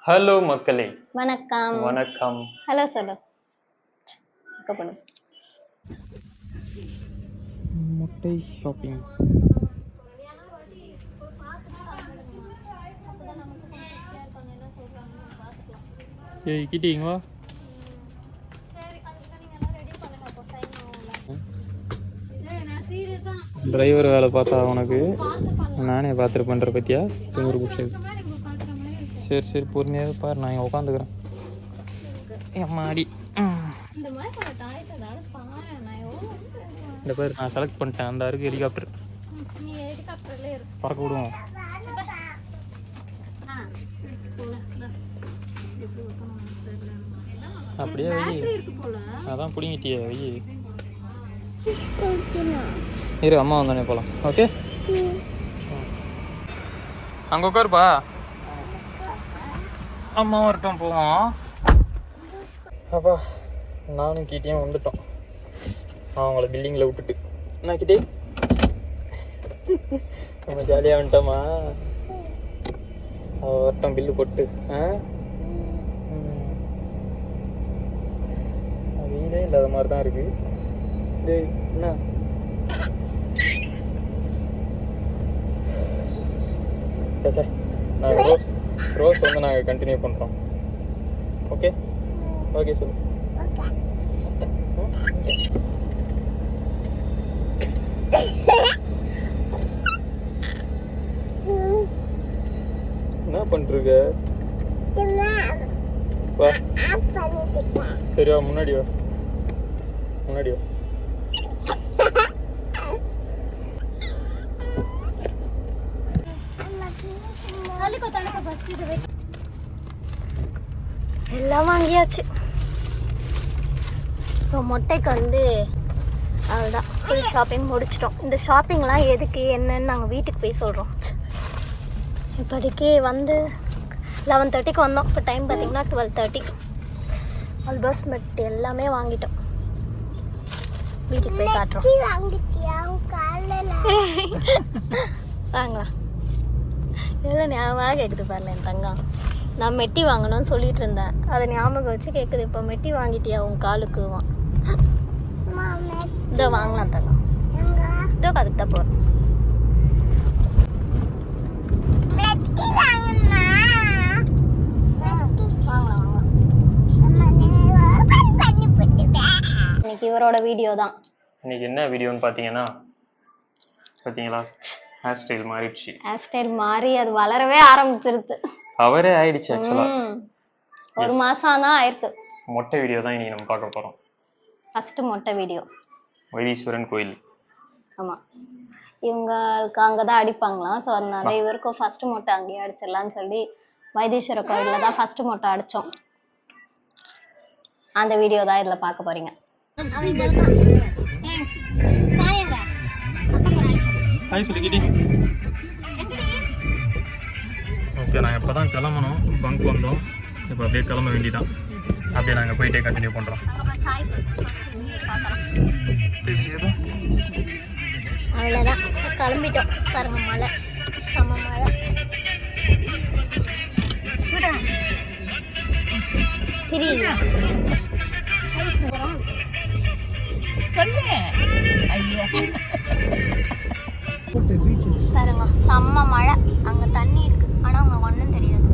Hello மக்களே, வணக்கம். வணக்கம். ஹலோ சொல்லு. பண்ணு. முட்டை ஷாப்பிங். சரி கிட்டிங்க வா. டிரைவர் வேலை பார்த்தா உனக்கு நானே பார்த்துட்டு பண்ணுற பற்றியா திமுரு பிடிச்சது. சரி சரி பொறுமையாக பாரு, நான் இங்கே உட்காந்துக்கிறேன். எம்மாடி இந்த பேர் நான் செலக்ட் பண்ணிட்டேன். அந்த அருக்கு ஹெலிகாப்டர் பறக்க விடுவோம். அப்படியே வை, அதான் பிடிங்கிட்டியே வை. இரு அம்மா வந்தானே போகலாம். ஓகே அங்கே உட்காருப்பா, அம்மா வரட்டும் போவோம். அப்பா நானும் கிட்டேயும் வந்துட்டோம். அவங்கள பில்டிங்கில் விட்டுட்டு நான் கிட்டே நம்ம ஜாலியாக வந்துட்டோமா. வரட்டும் பில்லு போட்டு. வீடே இல்லாத மாதிரி தான் இருக்கு. டேய் என்ன சார், நாங்கள் ரோஸ் வந்து நாங்கள் கண்டினியூ பண்ணுறோம். ஓகே ஓகே சொல்லு. என்ன பண்ணிருக்க? வா சரி வா, முன்னாடி வா முன்னாடி வா. எல்லாம் வாங்கியாச்சு. ஸோ மொட்டைக்கு வந்து அதுதான் ஃபுல் ஷாப்பிங் முடிச்சிட்டோம். இந்த ஷாப்பிங்லாம் எதுக்கு என்னன்னு நாங்கள் வீட்டுக்கு போய் சொல்கிறோம். இப்போதைக்கு வந்து 11:30க்கு வந்தோம். இப்போ டைம் பார்த்திங்கன்னா 12:30. ஆல்மோஸ்ட் மெட் எல்லாமே வாங்கிட்டோம். வீட்டுக்கு போய் காட்டுறோம். வாங்கலாம். எவ்வளோ ஞாபகமாக கேட்குது பாருல என் தங்கம். நான் மெட்டி வாங்கணும்னு சொல்லிட்டு இருந்தேன், அதை ஞாபகம் வச்சு கேட்குது. இப்போ மெட்டி வாங்கிட்டியா உன் காலுக்கு? இதோ வாங்கலாம் தங்கம், இதோ அதுக்கு தான் போகிறேன். இன்னைக்கு இவரோட வீடியோ தான். இன்னைக்கு என்ன வீடியோன்னு பார்த்தீங்கன்னா, பார்த்தீங்களா ஹேர் ஸ்டைல் மாறிடுச்சு. ஹேர் ஸ்டைல் மாறி அது வளரவே ஆரம்பிச்சிருச்சு. அவரே ஆயிடுச்சு. ஆக்சுவலாக ஒரு மாசம் தான் ஆயிருக்கு. மொட்டை வீடியோ தான் இன்னைக்கு நம்ம பார்க்க போகிறோம். ஃபர்ஸ்ட் மொட்டை வீடியோ வைத்தீஸ்வரன் கோயில். ஆமாம், இவங்களுக்கு அங்கே தான் அடிப்பாங்களாம். ஸோ அதனால இவருக்கும் ஃபர்ஸ்ட் மொட்டை அங்கேயே அடிச்சிடலான்னு சொல்லி வைத்தீஸ்வர கோயிலில் தான் ஃபர்ஸ்ட் மொட்டை அடித்தோம். அந்த வீடியோ தான் இதில் பார்க்க போறீங்க. ஓகே, நாங்கள் இப்போ தான் கிளம்பணும். பங்க் வந்தோம். இப்போ அப்படியே கிளம்ப வேண்டிதான். அப்படியே நாங்கள் போயிட்டே கண்டினியூ பண்ணுறோம். அவ்வளோதான், கிளம்பிட்டோம். பாருங்க மழை, செம்ம மழை. சரி பாருங்க செம்ம மழை. அங்க தண்ணி இருக்கு, ஆனா அவங்க ஒண்ணும் தெரியாது.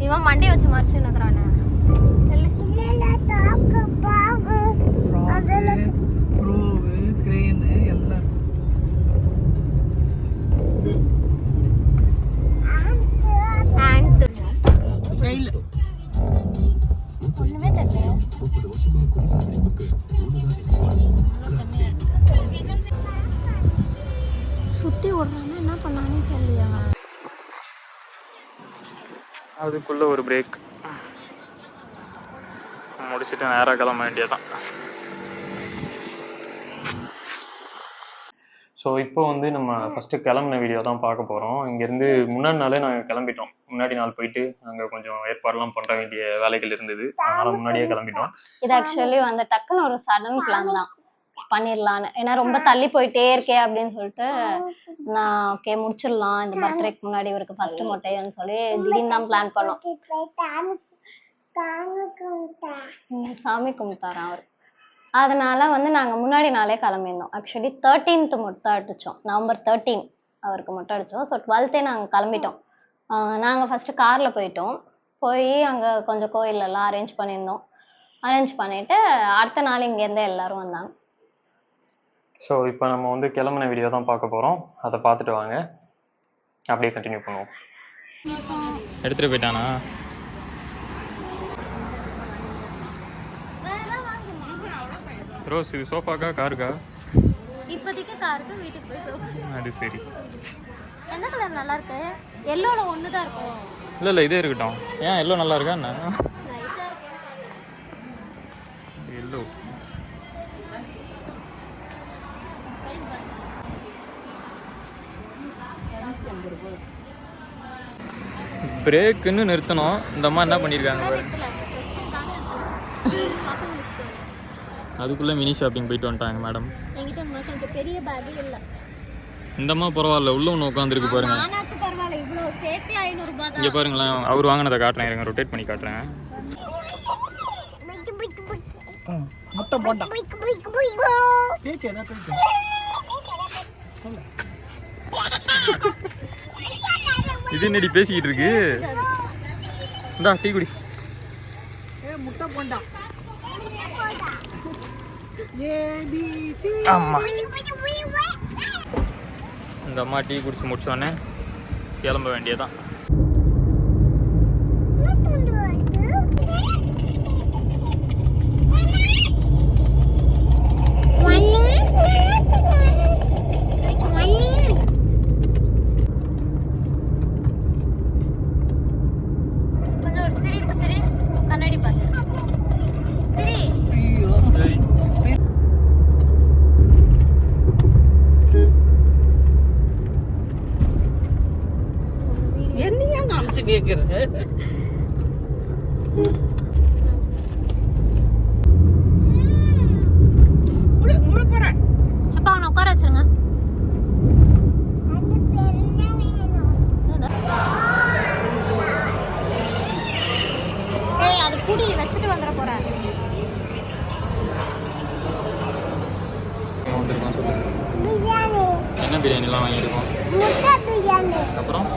இவன் மண்டையை வச்சு மறைச்சு நிக்கிறானே. ஒண்ணுமே தெரியல. சுத்தி ஓடுறான்னா என்ன பண்ணானே தெரியலையா. அதுக்குள்ள ஒரு பிரேக் முடிச்சுட்டு நேராக கிளம்ப வேண்டியதான். ஸோ இப்போ வந்து நம்ம ஃபஸ்ட்டு கிளம்புன வீடியோ தான் பார்க்க போகிறோம். இங்கேருந்து முன்னாடி நாளே நாங்கள் கிளம்பிட்டோம். முன்னாடி நாள் போயிட்டு அங்கே கொஞ்சம் ஏற்பாடுலாம் பண்ணுற வேண்டிய வேலைகள் இருந்தது, அதனால் முன்னாடியே கிளம்பிட்டோம். இது ஆக்சுவலி வந்து டக்குன்னு ஒரு சடன் பிளான் தான். பண்ணிடலான்னு. ஏன்னா ரொம்ப தள்ளி போயிட்டே இருக்கே அப்படின்னு சொல்லிட்டு நான் ஓகே முடிச்சிடலாம் இந்த பர்த்டேக்கு முன்னாடி இவருக்கு ஃபர்ஸ்ட் மொட்டைன்னு சொல்லி திடீர்னு தான் பிளான் பண்ணோம். சாமி கும்பிட்டாராம் அவர். அதனால வந்து நாங்கள் முன்னாடி நாளே கிளம்பியிருந்தோம். ஆக்சுவலி 13th மொட்டை அடித்தோம். நவம்பர் 13 அவருக்கு மொட்டை அடித்தோம். ஸோ 12 நாங்கள் கிளம்பிட்டோம். நாங்கள் ஃபஸ்ட்டு காரில் போயிட்டோம். போய் அங்கே கொஞ்சம் கோயிலெல்லாம் அரேஞ்ச் பண்ணியிருந்தோம். அரேஞ்ச் பண்ணிவிட்டு அடுத்த நாள் இங்கேருந்து எல்லோரும் வந்தாங்க. ஸோ இப்போ நம்ம வந்து கிளம்புன வீடியோ தான் பார்க்க போகிறோம். அதை பார்த்துட்டு வாங்க, அப்படியே கண்டினியூ பண்ணுவோம். எடுத்துகிட்டு போயிட்டானா? ரோஸ், இது சோஃபாக்கா காருக்கா? இப்போதைக்கு காருக்கு, வீட்டுக்கு போய் சோஃபா. அது சரி. என்ன கலர் நல்லா இருக்கு? எல்லோட ஒன்று தான் இருக்கும். இல்லை இல்லை, இதே இருக்கட்டும். ஏன் எல்லோ நல்லா இருக்கா என்ன? எல்லோ பிரேக்குன்னு நிறுத்தணும். இந்த அம்மா என்ன பண்ணியிருக்காங்க பாரு. அதுக்குள்ளே மினி ஷாப்பிங் போயிட்டு வந்துட்டாங்க மேடம். என்கிட்ட கொஞ்சம் பெரிய பேக்கே இல்லை. இந்த அம்மா பரவாயில்ல, உள்ள ஒன்று உட்காந்துருக்கு பாருங்க. நானாச்சும் பரவாயில்ல, இவ்வளோ சேர்த்து 500 ரூபாய் தான். இங்கே பாருங்களேன், அவர் வாங்கினதை காட்டுறேன், இருங்க ரொட்டேட் பண்ணி காட்டுறேன். இது என்னடி பேசிக்கிட்டு இருக்கு? இந்தா டீ குடி. ஆமா, இந்த அம்மா டீ குடிச்சு முடிச்சோடனே கிளம்ப வேண்டியதான். அப்பா அவனை உட்கார வச்சிருங்க. ஏய், அது குடி வச்சுட்டு வந்துட போறேன். என்ன பிரியாணிலாம் வாங்கியிருக்கோம். அப்புறம்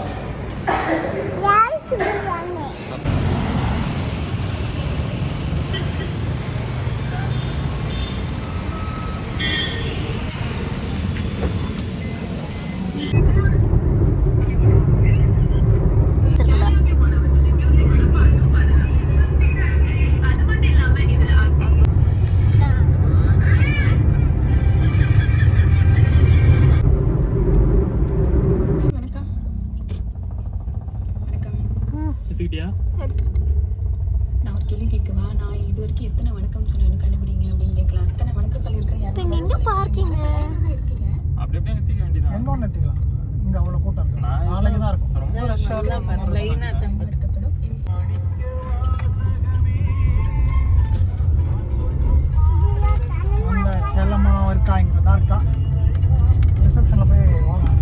நான் ஒரு கேள்வி கேட்கவா? நான் இது வரைக்கும் எத்தனை வணக்கம் சொன்னேன்னு கண்டுபிடிங்க அப்படின்னு கேட்கலாம். அத்தனை வணக்கம் சொல்லியிருக்கேன். இங்க எங்க பார்க்கிங் இருக்கீங்க அப்படி அப்படியே நிறுத்திக்க வேண்டியதான். எங்க ஒன்று நிறுத்திக்கலாம். இங்கே அவ்வளோ கூட்டம் இருக்கு. நாளைக்கு தான் இருக்கும். ரொம்ப எடுக்கப்படும். அந்த செல்லம்மா இருக்கா, இங்கே தான் இருக்கா. ரிசப்ஷனில் போய் வாங்க.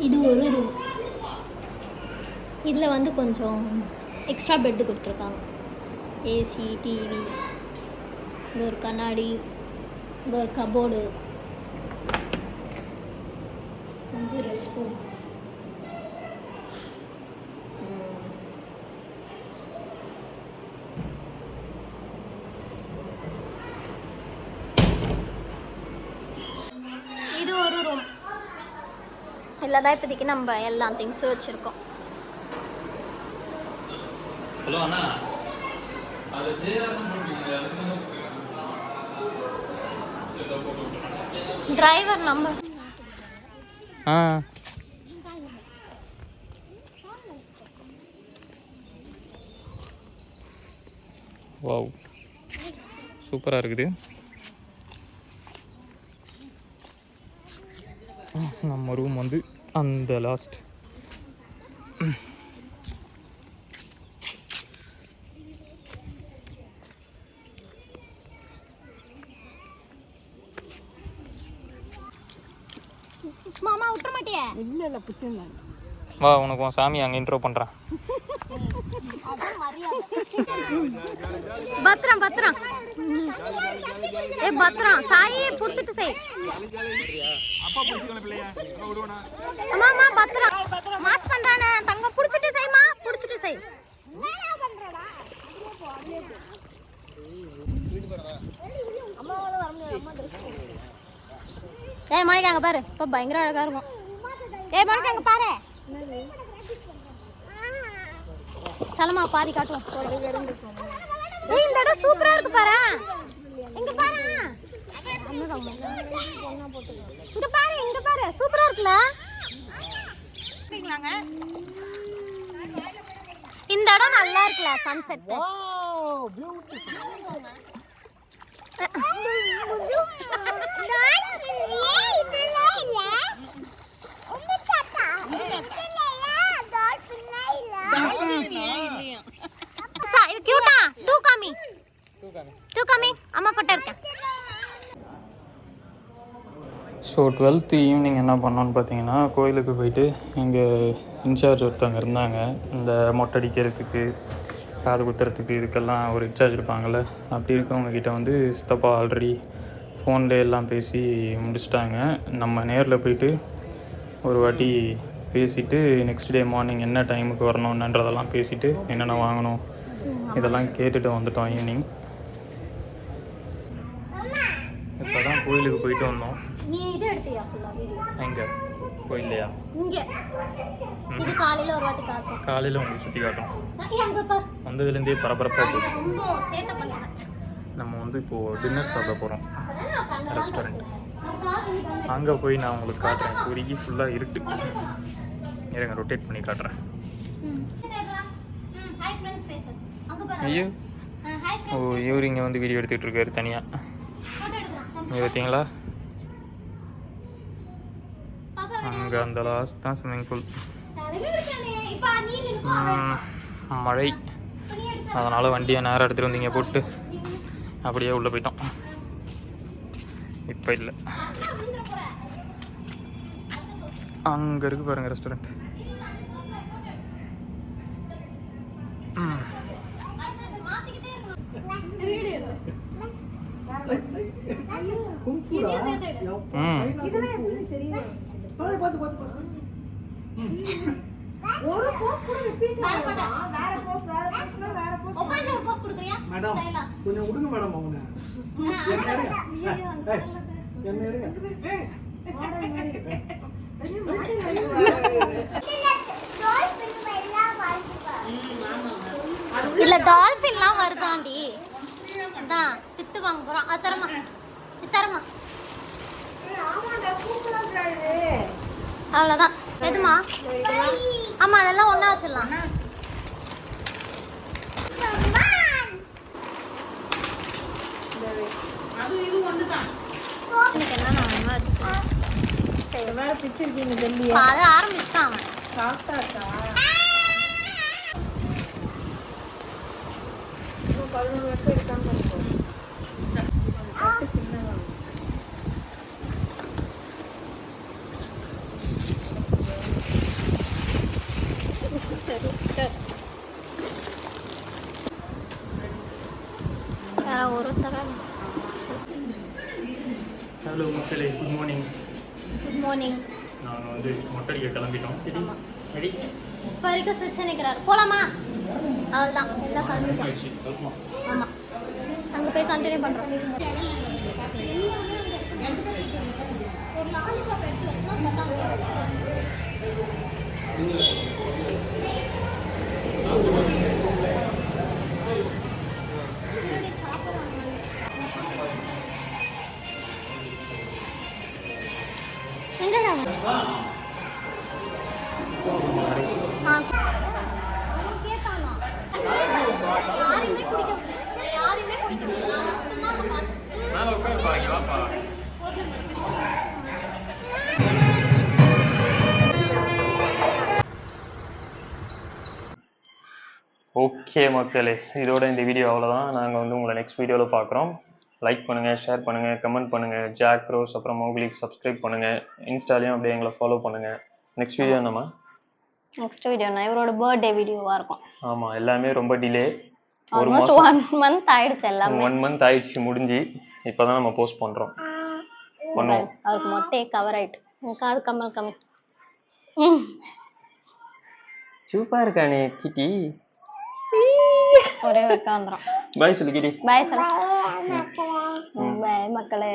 இது ஒரு ரூம். இதில் வந்து கொஞ்சம் எக்ஸ்ட்ரா பெட்டு கொடுத்துருக்காங்க. ஏசி, டிவி, இங்கே ஒரு கண்ணாடி, இங்கே ஒரு கபோர்டு, வந்து ரெஸ்ட் ரூம். இது ஒரு ரூம். இதில் தான் இப்போதைக்கு நம்ம எல்லா திங்ஸும் வச்சுருக்கோம். ஹலோ அண்ணா, டிரைவர் நம்பர். வாவ், சூப்பராக இருக்குது. நம்ம ரூம் வந்து அந்த லாஸ்ட் மாமா விட்டுற மாட்டியா? இல்லை பிடிச்சி வா உனக்கு உன் சாமி அங்கே இன்ட்ரோ பண்ணுறேன். பத்திரம் பத்திரம் ஏ பத்திரம் சாயி புடிச்சிட்டு செய். அம்மா பத்திரம் மாஸ் பண்றானே தங்க புடிச்சிட்டு செய்மா புடிச்சிட்டு செய். ஏய் மணிக்கு அங்க பாரு இப்ப பயங்கர அழகா இருக்கும். ஏய் மணிக்கு அங்க பாரு சலமா பாதி காட்டுவோம். ஏய் இந்த இடம் சூப்பரா இருக்கு பாரு. இங்க பாரு இங்க பாரு சூப்பரா இருக்குல. இந்த இடம் நல்லா இருக்குல சன்செட். அம்மா போட்டோ இருக்கேன். ஸோ 12th ஈவினிங் என்ன பண்ணோன்னு பார்த்தீங்கன்னா கோயிலுக்கு போயிட்டு இங்கே இன்சார்ஜ் ஒருத்தவங்க இருந்தாங்க. இந்த மொட்டை அடிக்கிறதுக்கு காது குத்துறதுக்கு இதுக்கெல்லாம் ஒரு இன்சார்ஜ் இருப்பாங்கள்ல, அப்படி இருக்கவங்கக்கிட்ட வந்து சித்தப்பா ஆல்ரெடி ஃபோனில் எல்லாம் பேசி முடிச்சிட்டாங்க. நம்ம நேரில் போயிட்டு ஒரு வாட்டி பேசிவிட்டு நெக்ஸ்ட் டே மார்னிங் என்ன டைமுக்கு வரணுன்றதெல்லாம் பேசிவிட்டு என்னென்ன வாங்கணும் இதெல்லாம் கேட்டுட்டு வந்துட்டோம் ஈவினிங். இப்போ தான் கோயிலுக்கு போயிட்டு வந்தோம். நீ இது எடுத்தியா ஃபுல்லா வீடியோ? எங்கே கோயில்லையா? இங்கே இது காலையில் ஒரு வாட்டி காட்டுறோம். காலையில் உங்களுக்கு சுற்றி காட்டுறோம். அங்கே பார் வந்ததுலேருந்தே பரபரப்பாக போகுது. ரொம்ப சேட்டை பண்ணுங்க. நம்ம வந்து இப்போது டின்னர் சாப்பிட போகிறோம் ரெஸ்டாரண்ட். அங்கே போய் நான் உங்களுக்கு காட்டுறேன். குறுகி ஃபுல்லாக இருட்டு. இருங்க ரொட்டேட் பண்ணி காட்டுறேன். ஐயோ ஓ இவர் இங்கே வந்து வீடியோ எடுத்துகிட்டு இருக்காரு தனியாக. நீங்கள் பார்த்தீங்களா? அங்கே அந்த லாஸ்ட் தான் ஸ்விம்மிங் பூல். மழை அதனால் வண்டியை நேரம் எடுத்துகிட்டு வந்து இங்கே போட்டு அப்படியே உள்ளே போயிட்டோம். இப்போ இல்லை, அங்கே இருக்குது பாருங்கள் ரெஸ்டாரண்ட். மேடம் கொஞ்சம் விடுங்க மேடம். அவங்க என்ன எடுங்க. இல்ல டால்பின்லாம் வருதாண்டி. அதான் திட்டு வாங்க போறோம். அது தரமா தரமா அவ்வளோதான். எதுமா? ஆமா அதெல்லாம் ஒன்றா வச்சிடலாம். எனக்கு என்ன வேணுமோ சரி வேற பிடிச்சிருக்கீங்க டெல்லி. அதை ஆரம்பிச்சுட்டான் அவன். சாப்பிட்டாச்சா? ஹலோ மக்களே, குட் மார்னிங். Good morning. நாங்கள் வந்து மொட்டடிக்க கிளம்பிட்டோம். ரெடி இப்போ வரைக்கும் சிரிச்சு நிற்கிறாரு. போகலாமா? அவ்வளோதான் எல்லாம் கிளம்பிட்டோம். ஆமாம் அங்கே போய் கண்டினியூ பண்ணுறோம். ஒரு லாலிபாப் எடுத்து வச்சுனா ஓகே மக்களே, இதோட இந்த வீடியோ அவ்வளோதான். நாங்கள் வந்து உங்களை நெக்ஸ்ட் வீடியோவில் பார்க்குறோம். லைக் பண்ணுங்கள், ஷேர் பண்ணுங்கள், கமெண்ட் பண்ணுங்கள். ஜாக் ரோஸ் அப்புறம் மோக்லிக்கு சப்ஸ்கிரைப் பண்ணுங்கள். இன்ஸ்டாலையும் அப்படியே எங்களை ஃபாலோ பண்ணுங்கள். நெக்ஸ்ட் வீடியோ என்னம்மா? நெக்ஸ்ட் வீடியோனா இவரோட பர்த்டே வீடியோவாக இருக்கும். ஆமாம், எல்லாமே ரொம்ப டிலே. ஆல்மோஸ்ட் 1 மந்த் ஆயிடுச்சு எல்லாமே. 1 மந்த் ஆயிடுச்சு முடிஞ்சு. இப்போ தான் நம்ம போஸ்ட் பண்ணுறோம். அவருக்கு மொட்டையே கவர் ஆயிட்டு காது கம்மல் கம்மி. சூப்பா இருக்கா நீ கிட்டி. ஒரே ஒருக்கா வந்துடும். பாய் சொல்லு கிட்டி. பாய் சொல்ல. பாய் மக்களே.